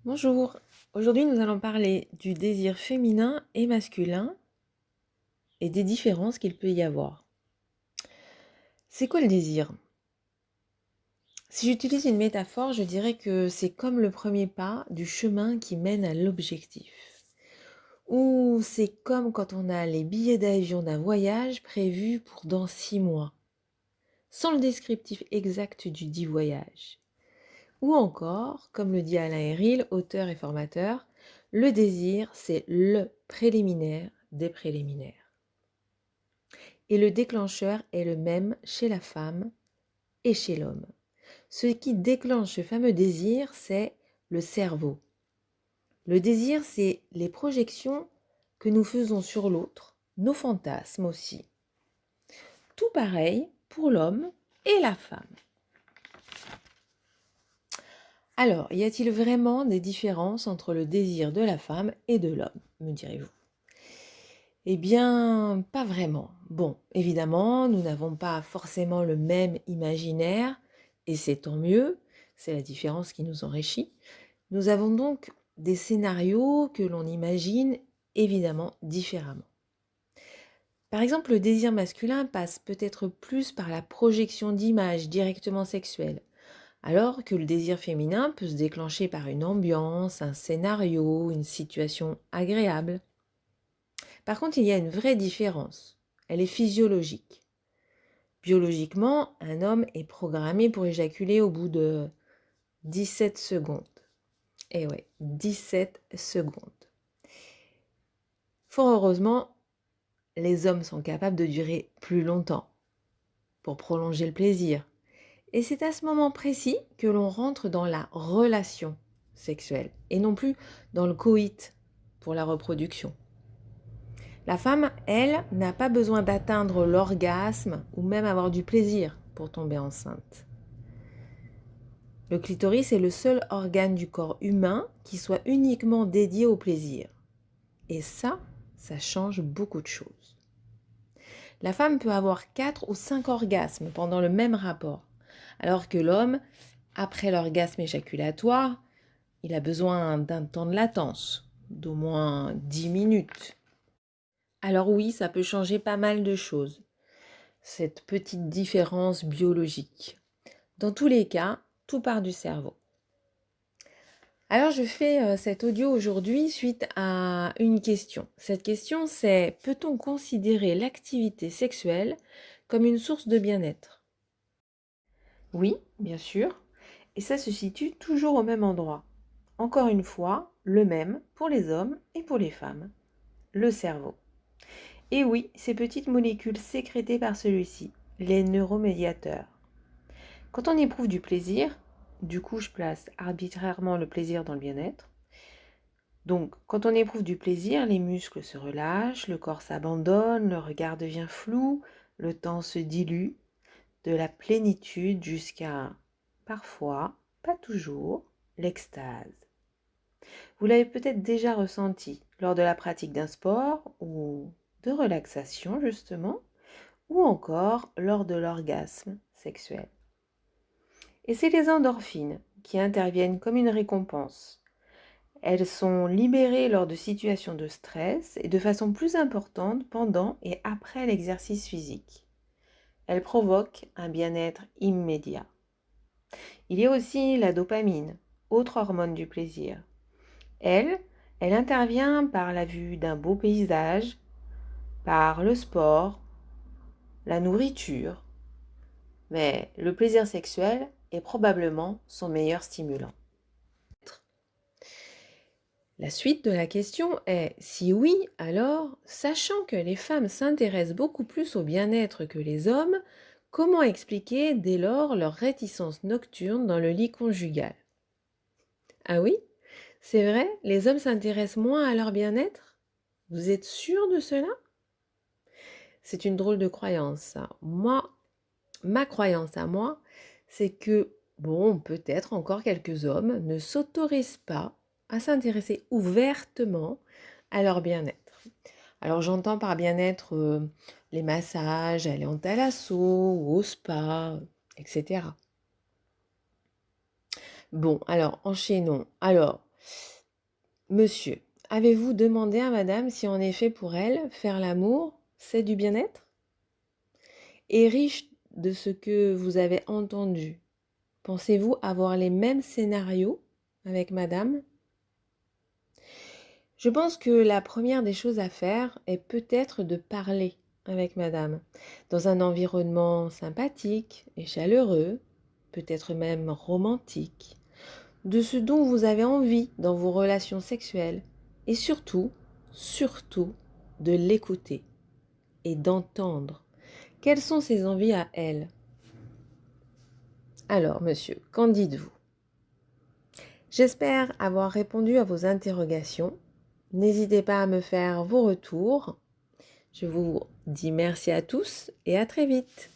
Bonjour, aujourd'hui nous allons parler du désir féminin et masculin et des différences qu'il peut y avoir. C'est quoi le désir? Si j'utilise une métaphore, je dirais que c'est comme le premier pas du chemin qui mène à l'objectif. Ou c'est comme quand on a les billets d'avion d'un voyage prévu pour dans 6 mois, sans le descriptif exact du dit voyage. Ou encore, comme le dit Alain Héril, auteur et formateur, le désir, c'est le préliminaire des préliminaires. Et le déclencheur est le même chez la femme et chez l'homme. Ce qui déclenche ce fameux désir, c'est le cerveau. Le désir, c'est les projections que nous faisons sur l'autre, nos fantasmes aussi. Tout pareil pour l'homme et la femme. Alors, y a-t-il vraiment des différences entre le désir de la femme et de l'homme, me direz-vous? Eh bien, pas vraiment. Bon, évidemment, nous n'avons pas forcément le même imaginaire, et c'est tant mieux, c'est la différence qui nous enrichit. Nous avons donc des scénarios que l'on imagine évidemment différemment. Par exemple, le désir masculin passe peut-être plus par la projection d'images directement sexuelles, alors que le désir féminin peut se déclencher par une ambiance, un scénario, une situation agréable. Par contre, il y a une vraie différence. Elle est physiologique. Biologiquement, un homme est programmé pour éjaculer au bout de 17 secondes. Et ouais, 17 secondes. Fort heureusement, les hommes sont capables de durer plus longtemps pour prolonger le plaisir. Et c'est à ce moment précis que l'on rentre dans la relation sexuelle et non plus dans le coït pour la reproduction. La femme, elle, n'a pas besoin d'atteindre l'orgasme ou même avoir du plaisir pour tomber enceinte. Le clitoris est le seul organe du corps humain qui soit uniquement dédié au plaisir. Et ça change beaucoup de choses. La femme peut avoir 4 ou 5 orgasmes pendant le même rapport, alors que l'homme, après l'orgasme éjaculatoire, il a besoin d'un temps de latence, d'au moins 10 minutes. Alors oui, ça peut changer pas mal de choses, cette petite différence biologique. Dans tous les cas, tout part du cerveau. Alors je fais cet audio aujourd'hui suite à une question. Cette question c'est: peut-on considérer l'activité sexuelle comme une source de bien-être? Oui, bien sûr, et ça se situe toujours au même endroit. Encore une fois, le même pour les hommes et pour les femmes, le cerveau. Et oui, ces petites molécules sécrétées par celui-ci, les neuromédiateurs. Quand on éprouve du plaisir, du coup je place arbitrairement le plaisir dans le bien-être. Donc quand on éprouve du plaisir, les muscles se relâchent, le corps s'abandonne, le regard devient flou, le temps se dilue, de la plénitude jusqu'à, parfois, pas toujours, l'extase. Vous l'avez peut-être déjà ressenti lors de la pratique d'un sport ou de relaxation justement, ou encore lors de l'orgasme sexuel. Et c'est les endorphines qui interviennent comme une récompense. Elles sont libérées lors de situations de stress et de façon plus importante pendant et après l'exercice physique. Elles provoquent un bien-être immédiat. Il y a aussi la dopamine, autre hormone du plaisir. Elle intervient par la vue d'un beau paysage, par le sport, la nourriture, mais le plaisir sexuel est probablement son meilleur stimulant. La suite de la question est: si oui, alors, sachant que les femmes s'intéressent beaucoup plus au bien-être que les hommes, comment expliquer dès lors leur réticence nocturne dans le lit conjugal? Ah oui? C'est vrai, les hommes s'intéressent moins à leur bien-être? Vous êtes sûr de cela? C'est une drôle de croyance, ça. Ma croyance à moi, c'est que, bon, peut-être encore quelques hommes ne s'autorisent pas à s'intéresser ouvertement à leur bien-être. Alors j'entends par bien-être les massages, aller en thalasso ou au spa, etc. Bon, alors enchaînons. Alors, Monsieur, avez-vous demandé à madame si en effet pour elle, faire l'amour, c'est du bien-être? Et riche de ce que vous avez entendu, pensez-vous avoir les mêmes scénarios avec madame? Je pense que la première des choses à faire est peut-être de parler avec madame dans un environnement sympathique et chaleureux, peut-être même romantique, de ce dont vous avez envie dans vos relations sexuelles et surtout, de l'écouter et d'entendre quelles sont ses envies à elle. Alors, monsieur, qu'en dites-vous? J'espère avoir répondu à vos interrogations. N'hésitez pas à me faire vos retours. Je vous dis merci à tous et à très vite.